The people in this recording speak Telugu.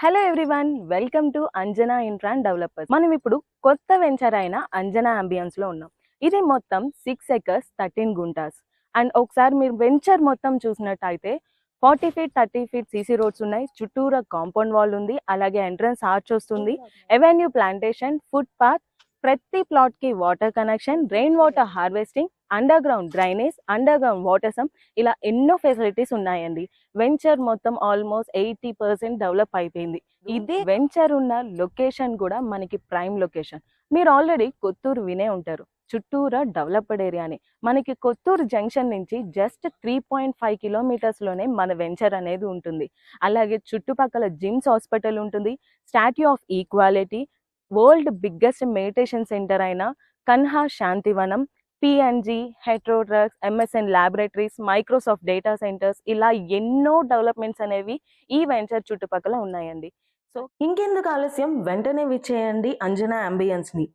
Hello everyone, welcome to Anjana infra and developers. మనం ఇప్పుడు కొత్త వెంచర్ అయిన అంజనా అంబియన్స్ లో ఉన్నాం. ఇది మొత్తం 6 acres 13 గుంటాస్. అండ్ ఒకసారి మీరు వెంచర్ మొత్తం చూసినట్టయితే 40 feet 30 feet సీసీ రోడ్స్ ఉన్నాయి. చుట్టూరా కాంపౌండ్ వాల్ ఉంది, అలాగే ఎంట్రన్స్ ఆర్చ్ వస్తుంది, ఎవెన్యూ ప్లాంటేషన్, ఫుట్ పాత్, ప్రతి ప్లాట్ కి water connection, rain water harvesting, under ground drainage, under ground water some, ఇలా ఎన్నో ఫెసిలిటీస్ ఉన్నాయండి. వెంచర్ మొత్తం ఆల్మోస్ట్ 80% డెవలప్ అయిపోయింది. ఇది వెంచర్ ఉన్న లొకేషన్ కూడా మనకి ప్రైమ్ లొకేషన్. మీరు ఆల్రెడీ కొత్తూరు వినే ఉంటారు, చుట్టూరా డెవలప్డ్ ఏరియాని. మనకి కొత్తూరు జంక్షన్ నుంచి జస్ట్ 3.5 kilometers లోనే మన వెంచర్ అనేది ఉంటుంది. అలాగే చుట్టుపక్కల జిమ్స్ హాస్పిటల్ ఉంటుంది, statue of equality, world biggest meditation centre అయిన Kanha Shantivanam, PNG, Hetero Drugs, MSN laboratories, Microsoft data centres, ఇలా ఎన్నో డెవలప్మెంట్స్ అనేవి ఈ వెంచర్ చుట్టుపక్కల ఉన్నాయండి. సో ఇంకెందుకు ఆలస్యం, వెంటనే విచ్చేయండి అంజనా అంబియన్స్ ని.